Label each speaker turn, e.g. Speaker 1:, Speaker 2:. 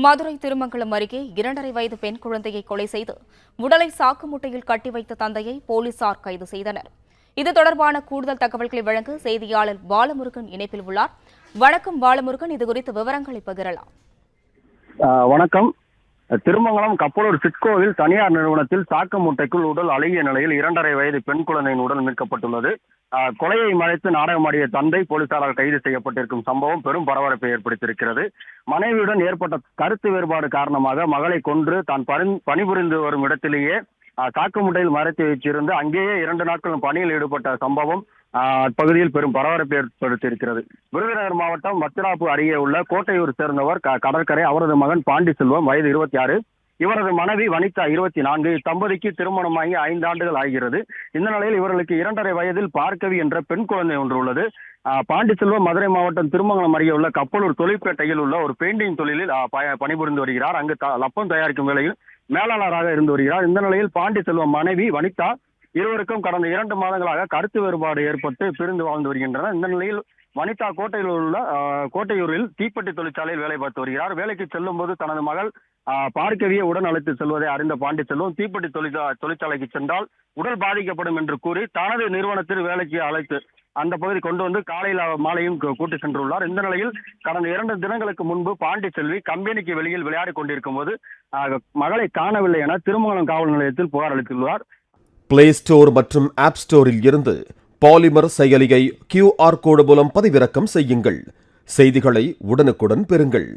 Speaker 1: மதுரை திருமங்கலம் அருகே 2.5 வயது பெண் குழந்தையை கொலை செய்து உடலை சாக்கு மூட்டையில் கட்டி வைத்த தந்தையை போலீசார் கைது செய்தனர். இது தொடர்பான கூடுதல் தகவல்களை வழங்க செய்தியாளர் பாலமுருகன் இணைப்பில் உள்ளார். வணக்கம் பாலமுருகன், இதுகுறித்த விவரங்களை பகிரலாம்.
Speaker 2: வணக்கம். திருமங்கலம் கப்பலூர் சிட்கோவில் தனியார் நிறுவனத்தில் சாக்கு மூட்டைக்குள் உடல் அழுகிய நிலையில் 2.5 வயது பெண் குழந்தையின் உடல் மீட்கப்பட்டுள்ளது. கொலையை மறைத்து நாடகமாடிய தந்தை போலீசாரால் கைது செய்யப்பட்டிருக்கும் சம்பவம் பெரும் பரபரப்பை ஏற்படுத்தியிருக்கிறது. மனைவியுடன் ஏற்பட்ட கருத்து வேறுபாடு காரணமாக மகளை கொன்று தான் பணிபுரிந்து வரும் இடத்திலேயே சாக்கு மூட்டையில் மறைத்து வைத்திருந்து அங்கேயே 2 நாட்கள் பணியில் ஈடுபட்ட சம்பவம் அப்பகுதியில் பெரும் பரபரப்பை ஏற்படுத்தியிருக்கிறது. விருதுநகர் மாவட்டம் மத்திராப்பு அருகே உள்ள கோட்டையூர் சேர்ந்தவர் கடற்கரை. அவரது மகன் பாண்டி செல்வம் வயது 26, இவரது மனைவி வனிதா 24. இத்தம்பதிக்கு திருமணமாகி 5 ஆண்டுகள் ஆகிறது. இந்த நிலையில் இவர்களுக்கு 2.5 வயதில் பார்க்கவி என்ற பெண் குழந்தை ஒன்று உள்ளது. பாண்டி செல்வம் மதுரை மாவட்டம் திருமங்கலம் அருகே உள்ள கப்பலூர் தொழிற்பேட்டையில் உள்ள ஒரு பெயிண்டிங் தொழிலில் பணிபுரிந்து வருகிறார். அங்கு லப்பம் தயாரிக்கும் வேளையில் மேலாளராக இருந்து வருகிறார். இந்த நிலையில் பாண்டி செல்வம் மனைவி வனிதா இருவருக்கும் கடந்த 2 மாதங்களாக கருத்து வேறுபாடு ஏற்பட்டு பிரிந்து வாழ்ந்து வருகின்றனர். இந்த நிலையில் வனிதா கோட்டையூரில் தீப்பெட்டி தொழிற்சாலையில் வேலை பார்த்து வருகிறார். வேலைக்கு செல்லும் போது தனது மகள் பார்க்கவியை உடன் அழைத்து செல்வதை அறிந்த பாண்டி செல்வம் தீப்பெட்டி தொழிற்சாலைக்கு சென்றால் உடல் பாதிக்கப்படும் என்று கூறி தனது நிறுவனத்தில் வேலைக்கு அழைத்து அந்த பகுதி கொண்டு வந்து காலையில் மாலையும் கூட்டி சென்றுள்ளார். இந்த நிலையில் கடந்த 2 தினங்களுக்கு முன்பு பாண்டி செல்வி கம்பெனிக்கு வெளியில் விளையாடி கொண்டிருக்கும் போது மகளை காணவில்லை என திருமங்கலம் காவல் நிலையத்தில் புகார் அளித்துள்ளார்.
Speaker 3: பிளே ஸ்டோர் மற்றும் ஆப் ஸ்டோரில் இருந்து பாலிமர் செயலியை QR கோடு மூலம் பதிவிறக்கம் செய்யுங்கள். செய்திகளை உடனுக்குடன் பெறுங்கள்.